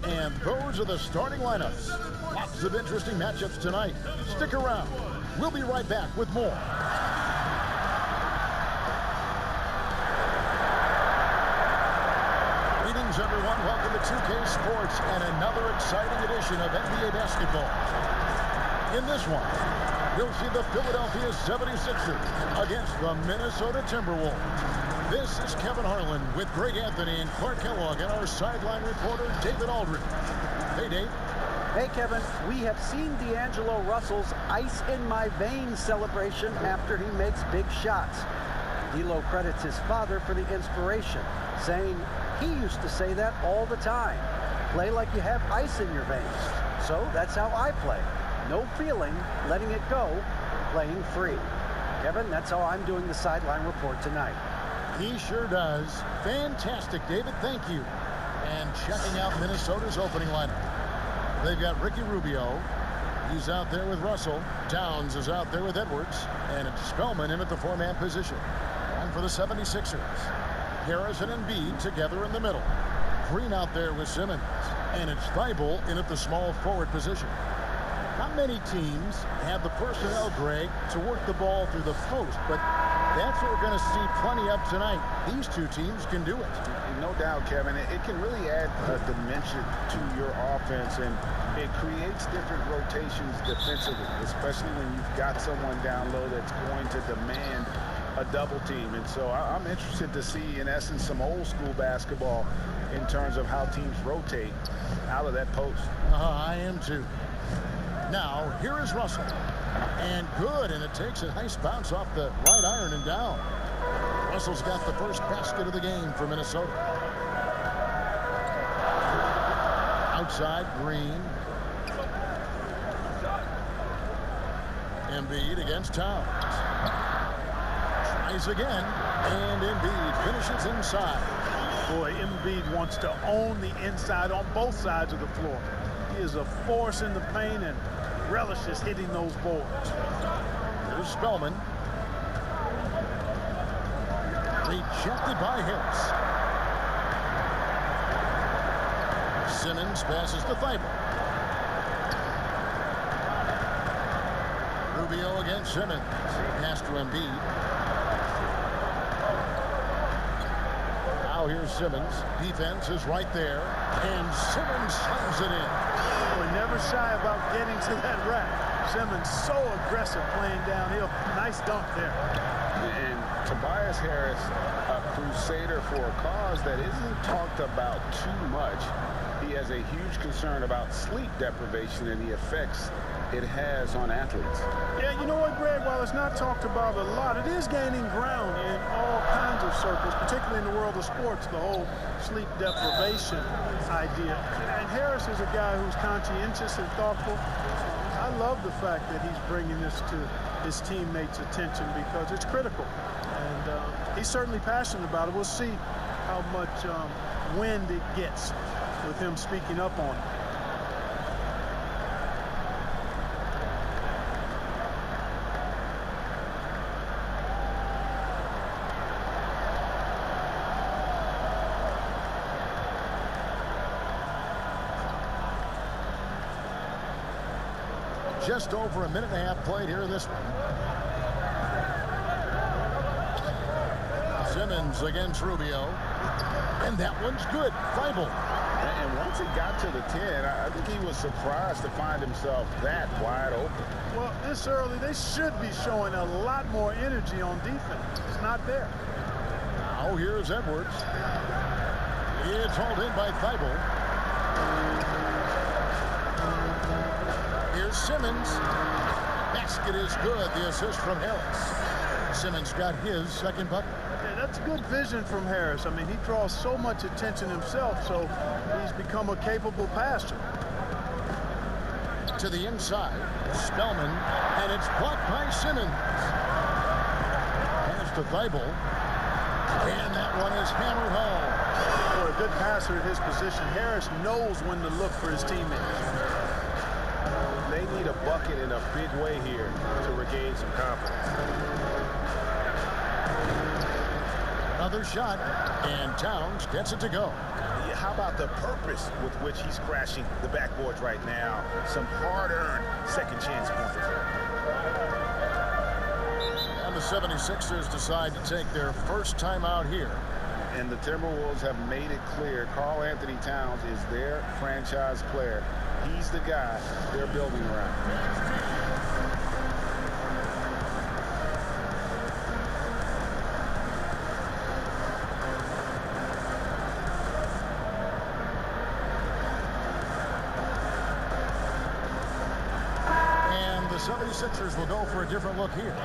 And those are the starting lineups. Lots of interesting matchups tonight. Stick around. We'll be right back with more. Greetings, everyone. Welcome to 2K Sports and another exciting edition of NBA basketball. In this one, we'll see the Philadelphia 76ers against the Minnesota Timberwolves. This is Kevin Harlan with Greg Anthony and Clark Kellogg and our sideline reporter, David Aldridge. Hey, Dave. Hey, Kevin. We have seen D'Angelo Russell's ice in my veins celebration after he makes big shots. D'Lo credits his father for the inspiration, saying he used to say that all the time. Play like you have ice in your veins. So that's how I play. No feeling, letting it go, playing free. Kevin, that's how I'm doing the sideline report tonight. He sure does. Fantastic, David. Thank you. And checking out Minnesota's opening lineup. They've got Ricky Rubio. He's out there with Russell. Towns is out there with Edwards. And it's Spellman in at the four-man position. And for the 76ers, Harrison and Embiid together in the middle. Green out there with Simmons. And it's Thibault in at the small forward position. Not many teams have the personnel, Greg, to work the ball through the post, but that's what we're going to see plenty of tonight. These two teams can do it. No doubt, Kevin. It can really add a dimension to your offense, and it creates different rotations defensively, especially when you've got someone down low that's going to demand a double team. And so I'm interested to see, in essence, some old school basketball in terms of how teams rotate out of that post. I am too. Now, here is Russell. And good, and it takes a nice bounce off the right iron and down. Russell's got the first basket of the game for Minnesota. Outside, Green. Embiid against Towns. Tries again, and Embiid finishes inside. Boy, Embiid wants to own the inside on both sides of the floor. He is a force in the paint and relishes hitting those boards. Here's Spellman. Rejected by Harris. Simmons passes to Thibault. Rubio against Simmons. Pass to Embiid. Now here's Simmons. Defense is right there. And Simmons slams it in. We're never shy about getting to that rack. Simmons so aggressive playing downhill. Nice dunk there. And Tobias Harris, a crusader for a cause that isn't talked about too much. He has a huge concern about sleep deprivation and the effects it has on athletes. Yeah, you know what, Greg? While it's not talked about a lot, it is gaining ground in all kinds of circles, particularly in the world of sports, the whole sleep deprivation idea. And Harris is a guy who's conscientious and thoughtful. I love the fact that he's bringing this to his teammates' attention because it's critical. And he's certainly passionate about it. We'll see how much wind it gets with him speaking up on it. Just over a minute and a half played here in this one. Simmons against Rubio. And that one's good. Thibault. And once it got to the 10, I think he was surprised to find himself that wide open. Well, this early, they should be showing a lot more energy on defense. It's not there. Now here's Edwards. It's hauled in by Thibault. Here's Simmons. Basket is good. The assist from Harris. Simmons got his second bucket. Yeah, that's good vision from Harris. I mean, he draws so much attention himself, so he's become a capable passer. To the inside, Spellman, and it's blocked by Simmons. Pass to Thibault. And that one is hammered home. For a good passer at his position, Harris knows when to look for his teammates. They need a bucket in a big way here to regain some confidence. Another shot, and Towns gets it to go. Yeah, how about the purpose with which he's crashing the backboards right now? Some hard-earned second chance points. And the 76ers decide to take their first time out here. And the Timberwolves have made it clear Karl Anthony Towns is their franchise player. He's the guy they're building around. And the 76ers will go for a different look here.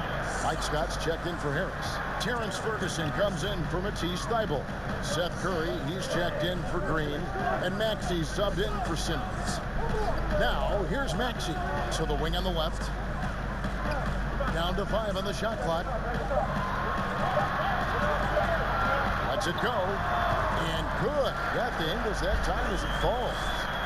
Mike Scott's checked in for Harris. Terrence Ferguson comes in for Matisse Thybulle. Seth Curry, he's checked in for Green. And Maxey subbed in for Simmons. Now, here's Maxey to the wing on the left. Down to 5 on the shot clock. Lets it go. And good. Got the angles that time as it falls.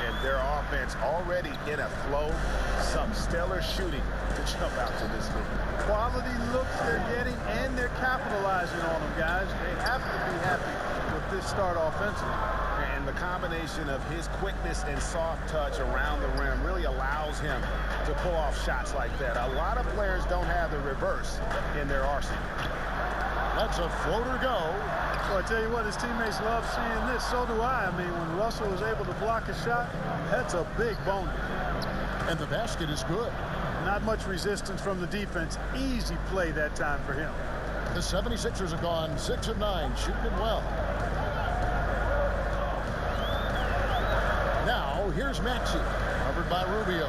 And their offense already in a flow. Some stellar shooting to jump out to this league. Quality looks they're getting, and they're capitalizing on them, guys. They have to be happy with this start offensively. And the combination of his quickness and soft touch around the rim really allows him to pull off shots like that. A lot of players don't have the reverse in their arsenal. Lets a floater go. So I tell you what, his teammates love seeing this. So do I. I mean, when Russell is able to block a shot, that's a big bonus. And the basket is good. Not much resistance from the defense. Easy play that time for him. The 76ers have gone 6 of 9, shooting it well. Now, here's Maxey, covered by Rubio.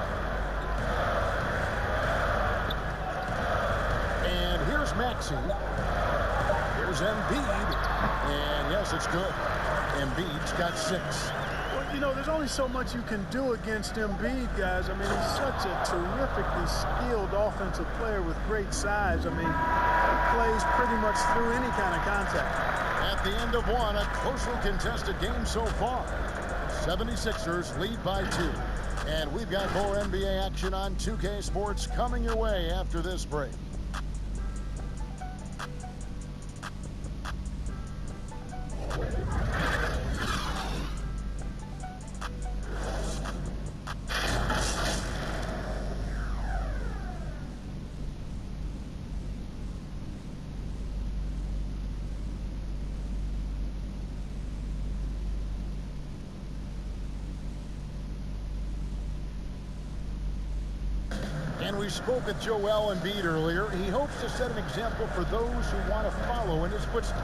And here's Maxey. Here's Embiid. And yes, it's good. Embiid's got 6. Well, you know, there's only so much you can do against Embiid, guys. I mean, he's such a terrifically skilled offensive player with great size. I mean, he plays pretty much through any kind of contact. At the end of one, a closely contested game so far. 76ers lead by 2. And we've got more NBA action on 2K Sports coming your way after this break. And we spoke with Joel Embiid earlier. He hopes to set an example for those who want to follow in his footsteps.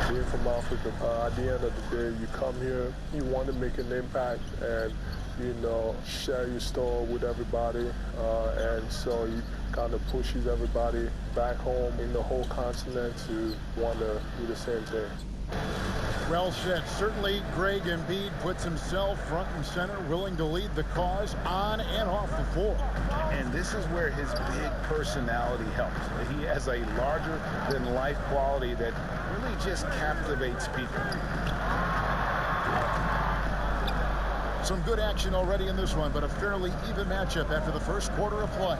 Being from Africa, at the end of the day, you come here, you want to make an impact and, you know, share your story with everybody. And so it kind of pushes everybody back home in the whole continent to want to do the same thing. Well said. Certainly, Greg Embiid puts himself front and center, willing to lead the cause on and off the floor. And this is where his big personality helps. He has a larger-than-life quality that really just captivates people. Some good action already in this one, but a fairly even matchup after the first quarter of play.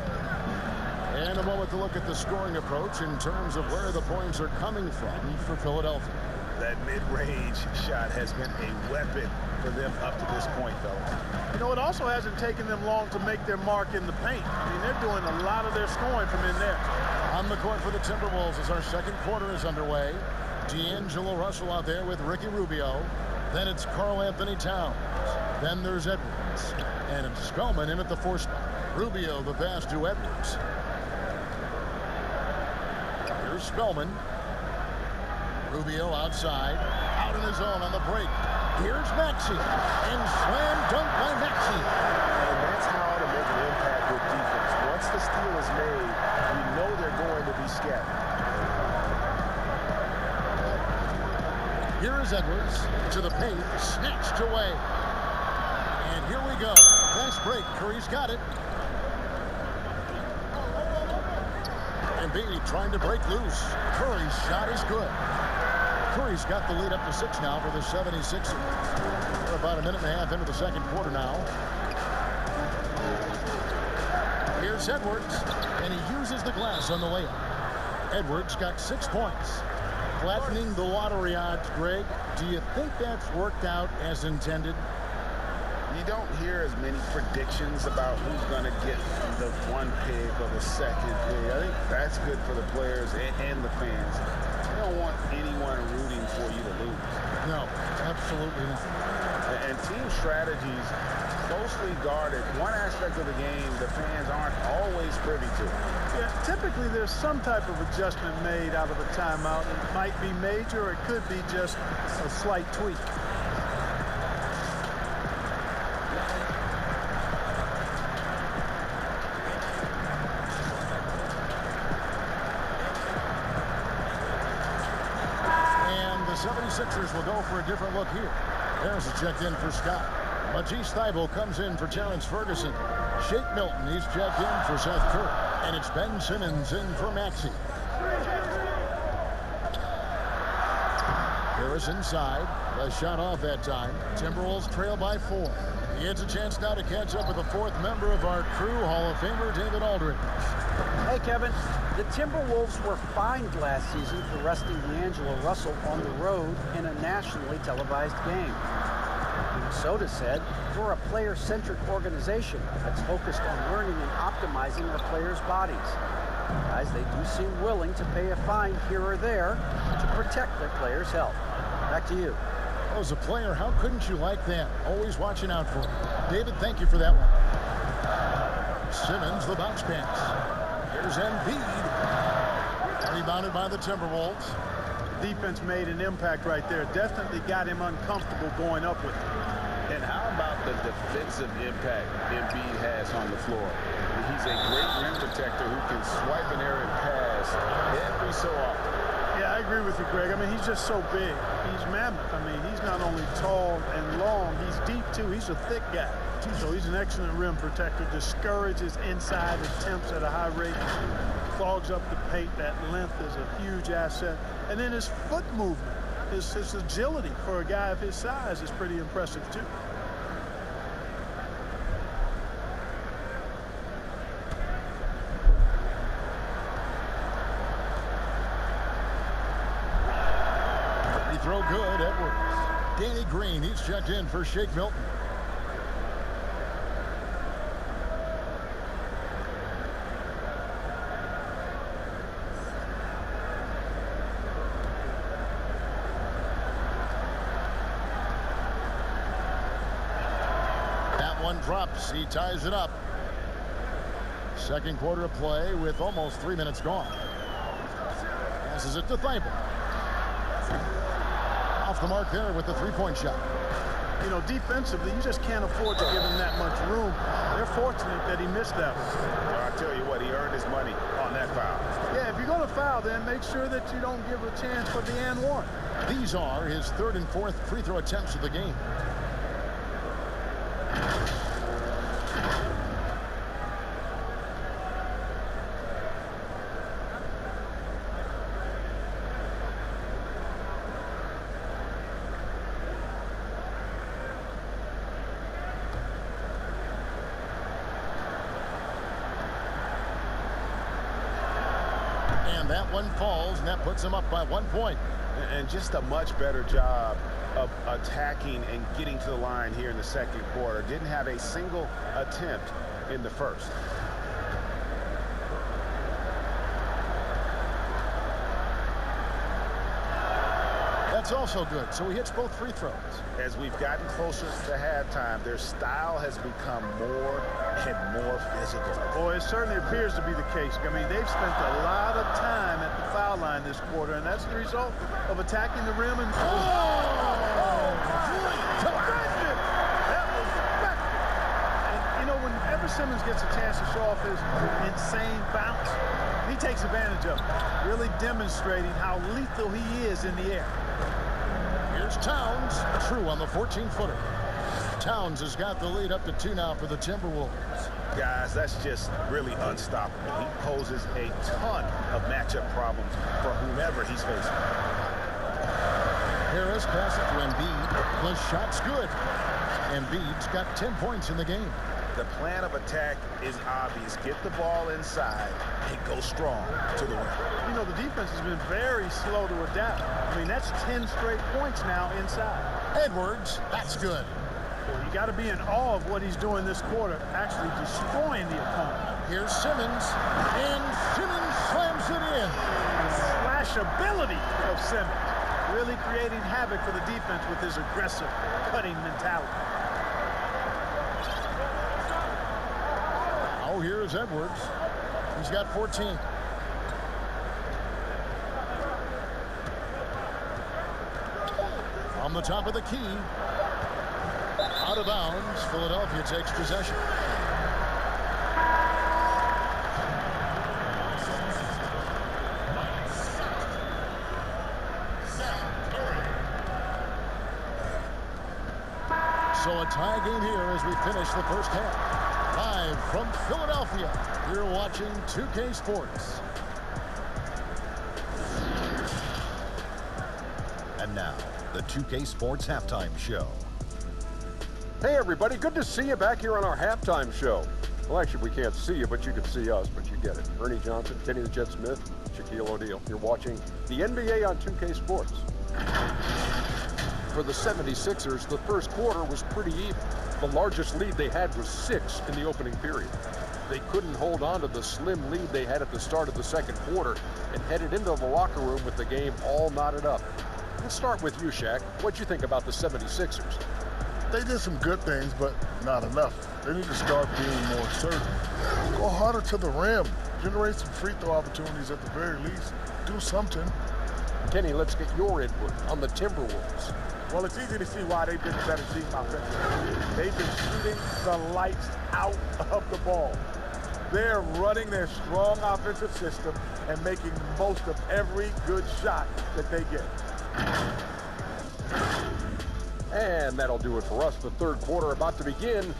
And a moment to look at the scoring approach in terms of where the points are coming from for Philadelphia. That mid-range shot has been a weapon for them up to this point, fellas. You know, it also hasn't taken them long to make their mark in the paint. I mean, they're doing a lot of their scoring from in there. On the court for the Timberwolves as our second quarter is underway. D'Angelo Russell out there with Ricky Rubio. Then it's Karl Anthony Towns. Then there's Edwards. And it's Spellman in at the 4 spot. Rubio the pass to Edwards. Here's Spellman. Rubio outside, out in his own on the break. Here's Maxey, and slam dunk by Maxey. And that's how to make an impact with defense. Once the steal is made, you know they're going to be scattered. Here is Edwards to the paint, snatched away. And here we go. Fast break, Curry's got it. Embiid trying to break loose. Curry's shot is good. Curry's got the lead up to 6 now for the 76ers. We're about a minute and a half into the second quarter now. Here's Edwards, and he uses the glass on the layup. Edwards got 6 points. Flattening the lottery odds, Greg. Do you think that's worked out as intended? You don't hear as many predictions about who's going to get the 1 pick or the 2nd pick. I think that's good for the players and the fans. You don't want anyone rooting for you to lose. No, absolutely not. And team strategies closely guarded. One aspect of the game the fans aren't always privy to. Yeah, typically there's some type of adjustment made out of a timeout. It might be major, or it could be just a slight tweak. And the 76ers will go for a different look here. Harris is checked in for Scott. Matisse Thybulle comes in for Terrence Ferguson. Shake Milton, he's checked in for Seth Curry. And it's Ben Simmons in for Maxey. Harris inside. The shot off that time. Timberwolves trail by 4. He gets a chance now to catch up with the 4th member of our crew, Hall of Famer David Aldridge. Hey, Kevin. The Timberwolves were fined last season for resting D'Angelo Russell on the road in a nationally televised game. Minnesota said, we're a player-centric organization that's focused on learning and optimizing our players' bodies. Guys, they do seem willing to pay a fine here or there to protect their players' health. Back to you. Well, as a player, how couldn't you like that? Always watching out for it. David, thank you for that one. Simmons, the bounce pass. Here's Embiid. Rebounded by the Timberwolves. Defense made an impact right there. Definitely got him uncomfortable going up with it. And how about the defensive impact Embiid has on the floor? He's a great rim protector who can swipe an area and pass every so often. Yeah, I agree with you, Greg. I mean, he's just so big. He's mammoth. I mean, he's not only tall and long, he's deep, too. He's a thick guy. So he's an excellent rim protector. Discourages inside attempts at a high rate. Clogs up the paint. That length is a huge asset. And then his foot movement, his agility for a guy of his size is pretty impressive, too. Free throw good, Edwards. Danny Green, he's checked in for Shake Milton. Drops. He ties it up. Second quarter of play with almost 3 minutes gone. Passes it to Thybulle. Off the mark there with the three-point shot. You know, defensively, you just can't afford to give him that much room. They're fortunate that he missed that one. Well, I tell you what, he earned his money on that foul. Yeah, if you're going to foul, then make sure that you don't give a chance for the and one. These are his 3rd and 4th free throw attempts of the game. That one falls, and that puts him up by 1 point. And just a much better job of attacking and getting to the line here in the second quarter. Didn't have a single attempt in the first. That's also good. So he hits both free throws. As we've gotten closer to halftime, their style has become more and more physical. Boy, it certainly appears to be the case. I mean, they've spent a lot of time at the foul line this quarter, and that's the result of attacking the rim and... That was effective. And, you know, whenever Simmons gets a chance to show off his insane bounce, he takes advantage of it, really demonstrating how lethal he is in the air. Here's Towns, true on the 14-footer. Towns has got the lead up to 2 now for the Timberwolves. Guys, that's just really unstoppable. He poses a ton of matchup problems for whomever he's facing. Harris passes to Embiid. The shot's good. Embiid's got 10 points in the game. The plan of attack is obvious. Get the ball inside and go strong to the rim. You know, the defense has been very slow to adapt. I mean, that's 10 straight points now inside. Edwards, that's good. Well, you got to be in awe of what he's doing this quarter, actually destroying the opponent. Here's Simmons, and Simmons slams it in. The slash ability of Simmons, really creating havoc for the defense with his aggressive, cutting mentality. Oh, here is Edwards. He's got 14. On the top of the key. Out of bounds. Philadelphia takes possession. So a tie game here as we finish the first half. Live from Philadelphia, you're watching 2K Sports. And now, the 2K Sports Halftime Show. Hey everybody, good to see you back here on our halftime show. Well, actually, we can't see you, but you can see us, but you get it. Ernie Johnson, Kenny the Jet Smith, Shaquille O'Neal. You're watching the NBA on 2K Sports. For the 76ers, the first quarter was pretty even. The largest lead they had was 6 in the opening period. They couldn't hold on to the slim lead they had at the start of the second quarter and headed into the locker room with the game all knotted up. Let's start with you, Shaq. What'd you think about the 76ers? They did some good things, but not enough. They need to start being more certain. Go harder to the rim. Generate some free throw opportunities at the very least. Do something. Kenny, let's get your input on the Timberwolves. Well, it's easy to see why they've been the better team offensively. They've been shooting the lights out of the ball. They're running their strong offensive system and making the most of every good shot that they get. And that'll do it for us. The third quarter about to begin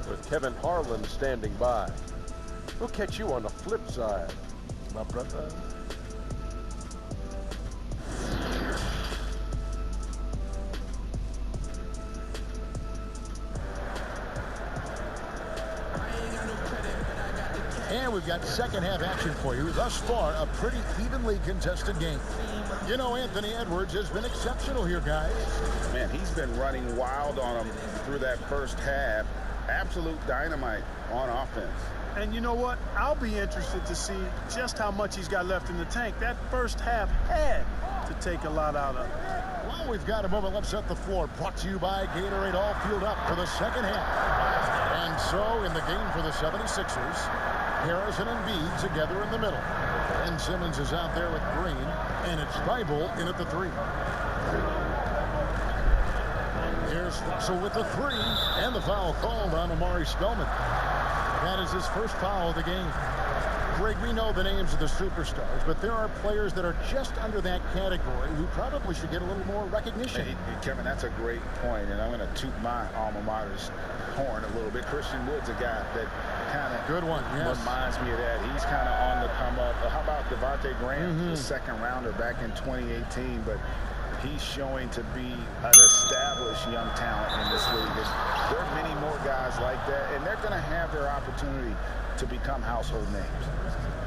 with Kevin Harlan standing by. We'll catch you on the flip side, my brother. And we've got second half action for you. Thus far, a pretty evenly contested game. You know, Anthony Edwards has been exceptional here, guys. Man, he's been running wild on them through that first half. Absolute dynamite on offense. And you know what? I'll be interested to see just how much he's got left in the tank. That first half had to take a lot out of it. Well, we've got a moment. Let's set the floor. Brought to you by Gatorade, all fueled up for the second half. And so in the game for the 76ers, Harris and Embiid together in the middle. And Simmons is out there with Green, and it's Thibault in at the 3. Here's Russell with the 3, and the foul called on Amari Spellman. That is his first foul of the game. Greg, we know the names of the superstars, but there are players that are just under that category who probably should get a little more recognition. Hey, Kevin, that's a great point, and I'm going to toot my alma mater's horn a little bit. Christian Wood's a guy that kind of good one, yes, reminds me of that. He's kind of on the come up. How about Devontae Graham, the second rounder back in 2018, but he's showing to be an established young talent in this league. And there are many more guys like that, and they're going to have their opportunity to become household names.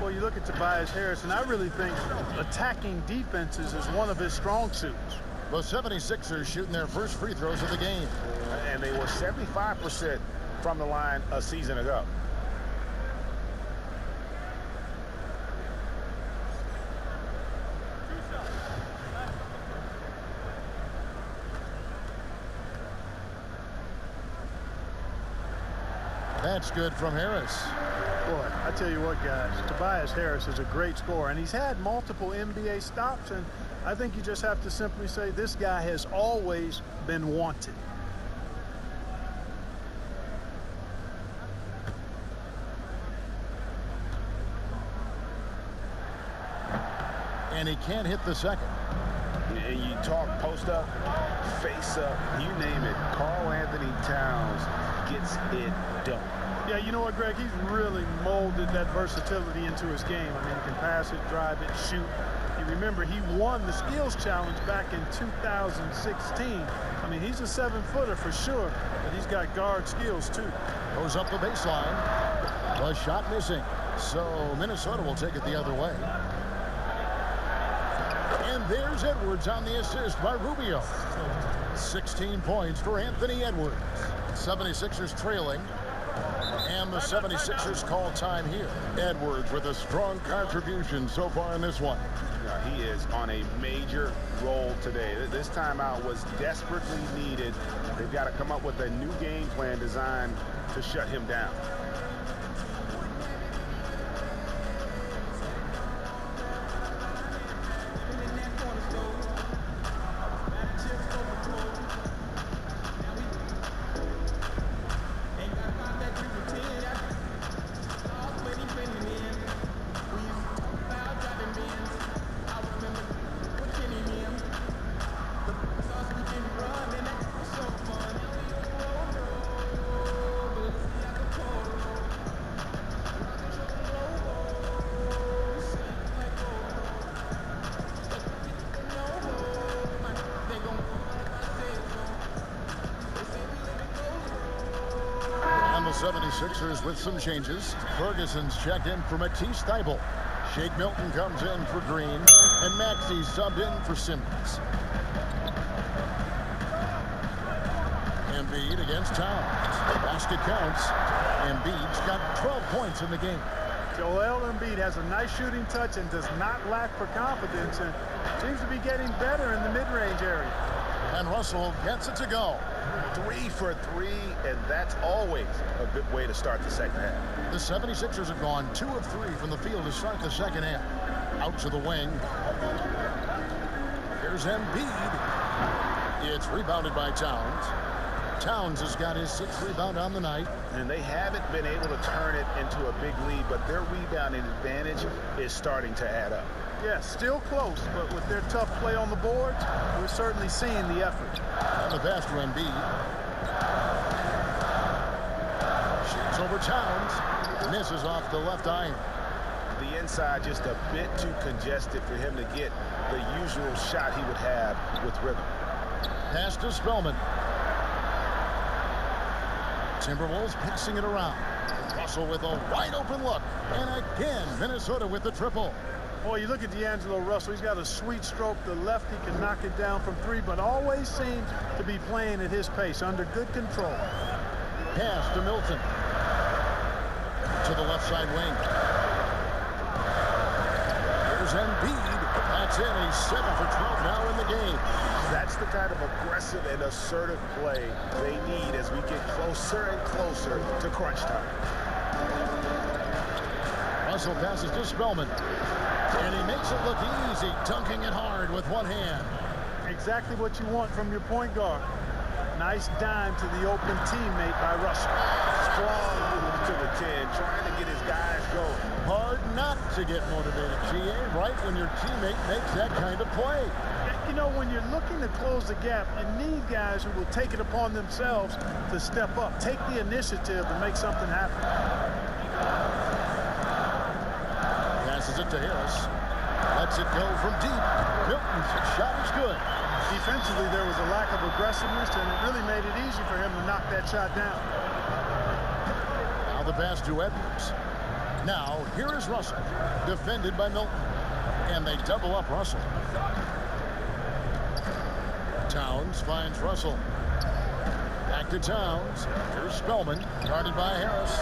Well, you look at Tobias Harris, and I really think attacking defenses is one of his strong suits. The 76ers shooting their first free throws of the game. And they were 75% from the line a season ago. That's good from Harris. Boy, I tell you what, guys, Tobias Harris is a great scorer, and he's had multiple NBA stops, and I think you just have to simply say this guy has always been wanted. And he can't hit the second. And you talk post up, face up, you name it. Karl Anthony Towns gets it done. Yeah, you know what, Greg? He's really molded that versatility into his game. I mean, he can pass it, drive it, shoot. He You remember, he won the skills challenge back in 2016. I mean, he's a 7-footer for sure, but he's got guard skills too. Goes up the baseline. The shot missing. So Minnesota will take it the other way. And there's Edwards on the assist by Rubio. 16 points for Anthony Edwards. 76ers trailing. And the 76ers call time here. Edwards with a strong contribution so far in this one. Yeah, he is on a major role today. This timeout was desperately needed. They've got to come up with a new game plan designed to shut him down. And the 76ers with some changes. Ferguson's checked in for Matisse Thybulle. Shake Milton comes in for Green. And Maxey's subbed in for Simmons. Embiid against Towns. Basket counts. Embiid's got 12 points in the game. Joel Embiid has a nice shooting touch and does not lack for confidence, and seems to be getting better in the mid-range area. And Russell gets it to go. 3 for 3, and that's always a good way to start the second half. The 76ers have gone 2 of 3 from the field to start the second half. Out to the wing. Here's Embiid. It's rebounded by Towns. Towns has got his 6th rebound on the night. And they haven't been able to turn it into a big lead, but their rebounding advantage is starting to add up. Yes, still close, but with their tough play on the boards, we're certainly seeing the effort. And the pass to Embiid. Shoots over Towns. Misses off the left iron. The inside just a bit too congested for him to get the usual shot he would have with rhythm. Pass to Spellman. Timberwolves passing it around. Russell with a wide open look. And again, Minnesota with the triple. Boy, you look at D'Angelo Russell, he's got a sweet stroke. The lefty can knock it down from 3, but always seems to be playing at his pace, under good control. Pass to Milton. To the left side wing. Here's Embiid. That's in. He's 7 for 12 now in the game. That's the kind of aggressive and assertive play they need as we get closer and closer to crunch time. Russell passes to Spellman. And he makes it look easy, dunking it hard with one hand. Exactly what you want from your point guard. Nice dime to the open teammate by Russell. Strong move to the 10, trying to get his guys going. Hard not to get motivated, GA, right when your teammate makes that kind of play. You know, when you're looking to close the gap, you need guys who will take it upon themselves to step up, take the initiative to make something happen. Passes it to Harris. Lets it go from deep. Milton's shot is good. Defensively, there was a lack of aggressiveness, and it really made it easy for him to knock that shot down. Now the pass to Edwards. Now, here is Russell, defended by Milton. And they double up Russell. Towns finds Russell. Back to Towns. Here's Spellman, guarded by Harris.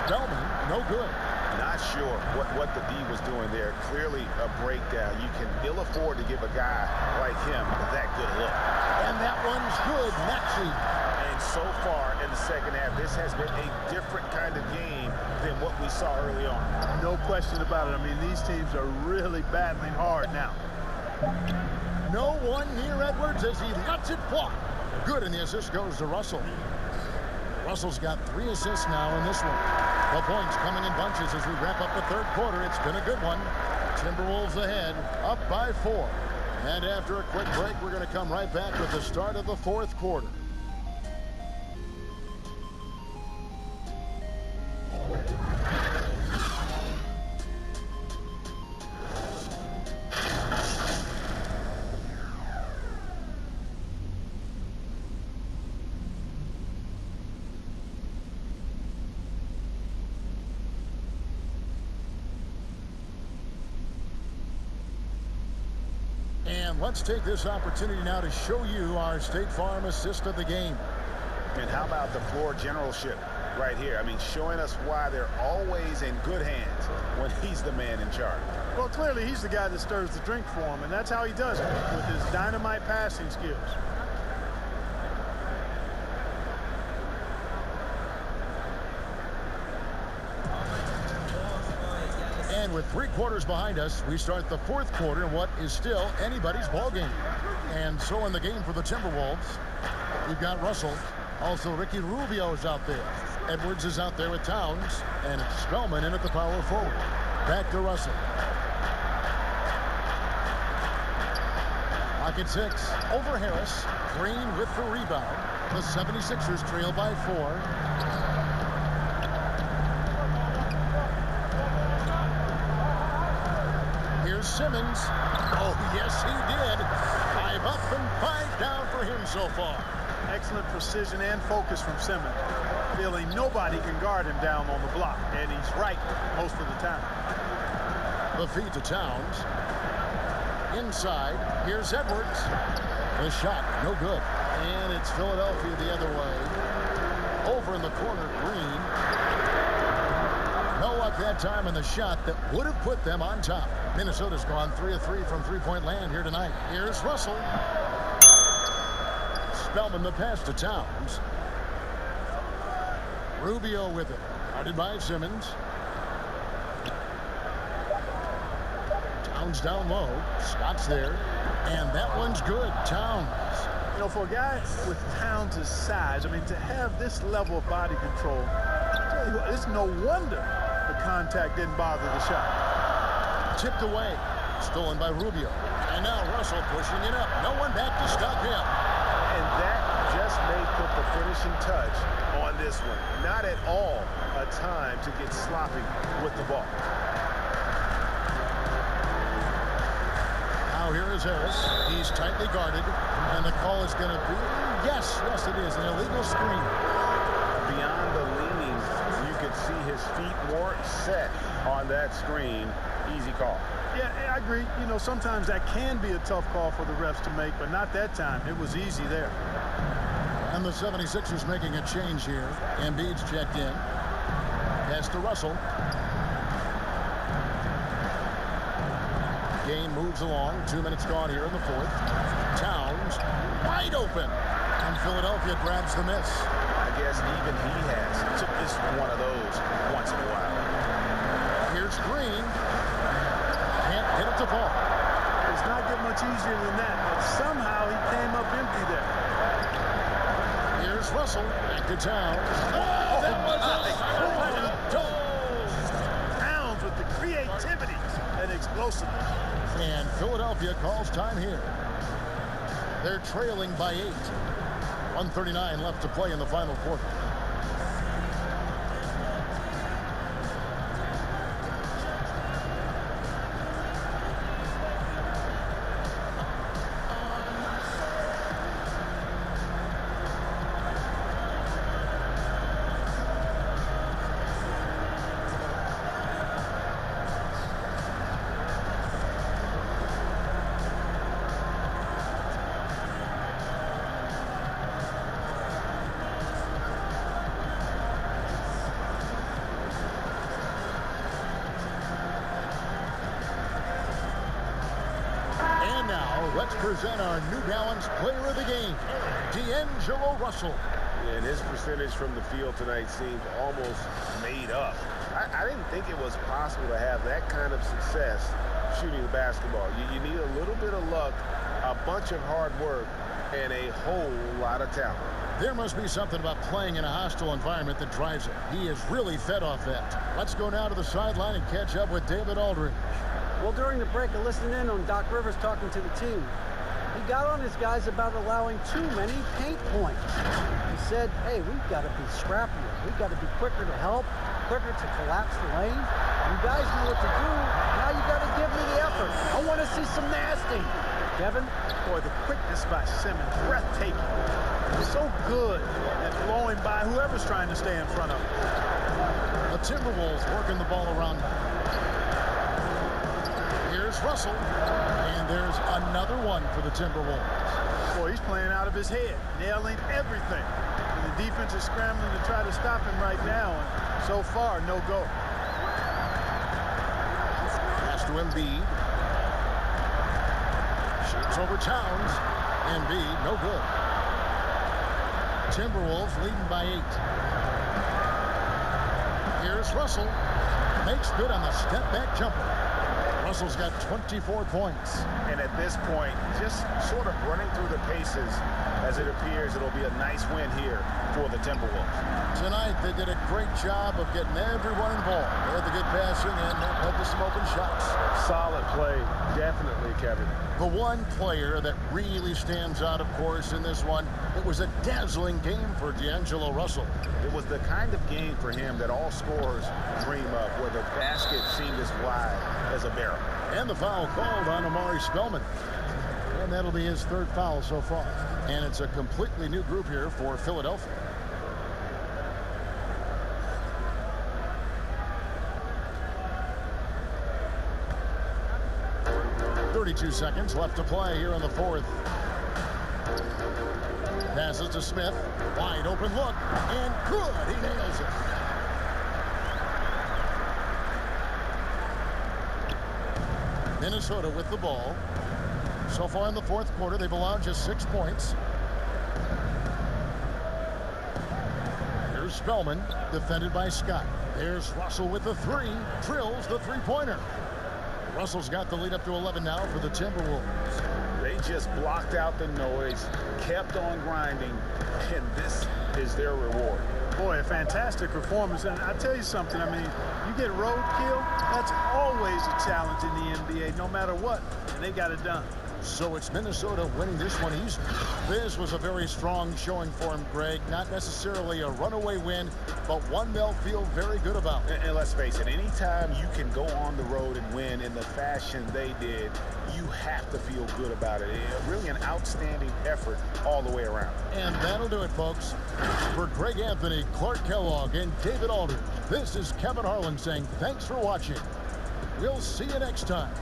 Spellman, no good. Not sure what the D was doing there. Clearly a breakdown. You can ill afford to give a guy like him that good look. And that one's good. Maxey. And so far in the second half, this has been a different kind of game than what we saw early on. No question about it. I mean, these teams are really battling hard now. No one near Edwards as he lets it fly. Good, and the assist goes to Russell. Russell's got 3 assists now in this one. The points coming in bunches as we wrap up the third quarter. It's been a good one. Timberwolves ahead, up by 4. And after a quick break, we're going to come right back with the start of the fourth quarter. And let's take this opportunity now to show you our State Farm assist of the game. And how about the floor generalship right here? I mean, showing us why they're always in good hands when he's the man in charge. Well, clearly he's the guy that stirs the drink for him, and that's how he does it, with his dynamite passing skills. And with 3 quarters behind us, we start the 4th quarter in what is still anybody's ball game. And so in the game for the Timberwolves, we've got Russell. Also, Ricky Rubio is out there. Edwards is out there with Towns. And it's Spellman in at the power forward. Back to Russell. Pocket 6. Over Harris. Green with the rebound. The 76ers trail by 4. Here's Simmons. Oh, yes, he did. 5 up and 5 down for him so far. Excellent precision and focus from Simmons. Feeling nobody can guard him down on the block, and he's right most of the time. The feed to Towns. Inside, here's Edwards. The shot, no good. And it's Philadelphia the other way. Over in the corner, Green. No luck that time in the shot that would have put them on top. Minnesota's gone 3 of 3 from three-point land here tonight. Here's Russell. Spellman the pass to Towns. Rubio with it. Guarded by Simmons. Towns down low. Scott's there. And that one's good. Towns. You know, for a guy with Towns' size, I mean, to have this level of body control, it's no wonder the contact didn't bother the shot. Tipped away. Stolen by Rubio. And now Russell pushing it up. No one back to stop him. And that just may put the finishing touch on this one. Not at all a time to get sloppy with the ball. Now here is Harris. He's tightly guarded. And the call is going to be, yes, it is, an illegal screen. Beyond the leaning, you could see his feet weren't set on that screen. Easy call. Yeah, I agree. You know, sometimes that can be a tough call for the refs to make, but not that time. It was easy there. And the 76ers making a change here. Embiid's checked in. Pass to Russell. Game moves along. 2 minutes gone here in the 4th. Towns wide open. And Philadelphia grabs the miss. I guess even he has to miss one of those once in a while. Here's Green. Can't hit it to fall. It's not getting much easier than that, but somehow he came up empty there. Here's Russell. Back to Towns. Oh, that was Towns with the creativity and explosiveness. And Philadelphia calls time here. They're trailing by 8. 1:39 left to play in the final quarter. Let's present our New Balance player of the game, D'Angelo Russell. And his percentage from the field tonight seemed almost made up. I didn't think it was possible to have that kind of success shooting the basketball. You need a little bit of luck, a bunch of hard work, and a whole lot of talent. There must be something about playing in a hostile environment that drives it. He is really fed off that. Let's go now to the sideline and catch up with David Aldridge. Well, during the break, I listened in on Doc Rivers talking to the team. He got on his guys about allowing too many paint points. He said, hey, we've got to be scrappier. We've got to be quicker to help, quicker to collapse the lane. You guys know what to do. Now you got to give me the effort. I want to see some nasty. Kevin? Boy, the quickness by Simmons, breathtaking. So good at blowing by whoever's trying to stay in front of him. The Timberwolves working the ball around. Here's Russell, and there's another one for the Timberwolves. Boy, he's playing out of his head, nailing everything. And the defense is scrambling to try to stop him right now. And so far, no go. Pass to Embiid. Shoots over Towns. Embiid, no good. Timberwolves leading by 8. Here's Russell. Makes good on the step-back jumper. Russell's got 24 points. And at this point, just sort of running through the paces, as it appears it'll be a nice win here for the Timberwolves. Tonight, they did a great job of getting everyone involved. They had the good passing and had the some open shots. Solid play, definitely, Kevin. The one player that really stands out, of course, in this one, it was a dazzling game for D'Angelo Russell. It was the kind of game for him that all scorers dream of, where the basket seemed as wide as a barrel. And the foul called on Amari Spellman. And that'll be his 3rd foul so far. And it's a completely new group here for Philadelphia. .32 seconds left to play here in the 4th. Passes to Smith. Wide open look. And good. He nails it. Minnesota with the ball. So far in the 4th quarter, they've allowed just 6 points. Here's Spellman, defended by Scott. There's Russell with the 3. Drills the 3-pointer. Russell's got the lead up to 11 now for the Timberwolves. They just blocked out the noise, kept on grinding, and this is their reward. Boy, a fantastic performance. And I tell you something, I mean, you get roadkill, that's always a challenge in the NBA, no matter what, and they got it done. So it's Minnesota winning this one easy. This was a very strong showing for him, Greg. Not necessarily a runaway win, but one they'll feel very good about. And let's face it, anytime you can go on the road and win in the fashion they did, you have to feel good about it. Really an outstanding effort all the way around. And that'll do it, folks. For Greg Anthony, Clark Kellogg, and David Aldridge, this is Kevin Harlan saying thanks for watching. We'll see you next time.